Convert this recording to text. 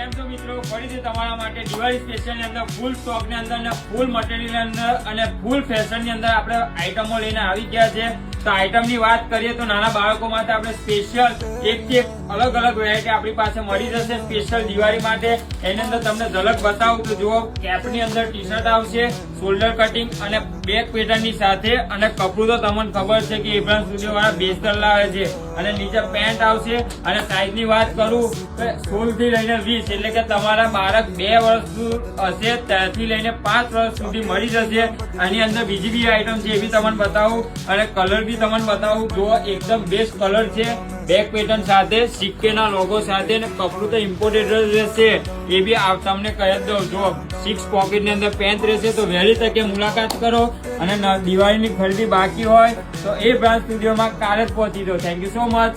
કેમ છો મિત્રો? ફરીથી તમારા માટે દિવાળી સ્પેશિયલ ની અંદર ફૂલ સ્ટોક ની અંદર ને ફૂલ મટીરિયલ ની અંદર અને ફૂલ ફેશન ની અંદર આપણે આઈટમો લઈને આવી ગયા છે. તો આઈટમ ની વાત કરીએ તો નાના બાળકો માટે આપણે સ્પેશિયલ એક અલગ અલગ વેરાયટી આપણી પાસે મળી જશે સ્પેશિયલ દિવાળી માટે. એની અંદર તમને ઝલક બતાવું તો જુઓ, કેપ ની અંદર ટી શર્ટ આવશે, શોલ્ડર કટિંગ અને બેક પેટર્ન ની સાથે, અને કપડું તો તમને ખબર છે કે ઇબ્રાન સ્ટુડિયો વાળા બેસ્ટર લાવે છે. અને નીચે પેન્ટ આવશે. અને સાઈઝ ની વાત કરું તો 16 થી લઈને 20, એટલે કે તમારા બાળક 2 વર્ષ હશે ત્યાંથી લઈને 5 વર્ષ સુધી મળી જશે. આની અંદર બીજી બી આઈટમ છે, એ બી તમને બતાવું અને કલર બી તમને બતાવું. જો એકદમ બેસ્ટ કલર છે, બેક પેટર્ન સાથે, સિક્કેના લોગો સાથે, અને કપડું તો ઇમ્પોર્ટેડ રહેશે. એ બી તમને કહી જ દઉં, જો 6 પોકેટ ની અંદર પેન્ટ રહેશે. તો વહેલી તકે મુલાકાત કરો, અને દિવાળીની ખરીદી બાકી હોય તો એ બ્રાન્ચ સ્ટુડિયોમાં કાલે જ પહોંચી દો. Thank you so much.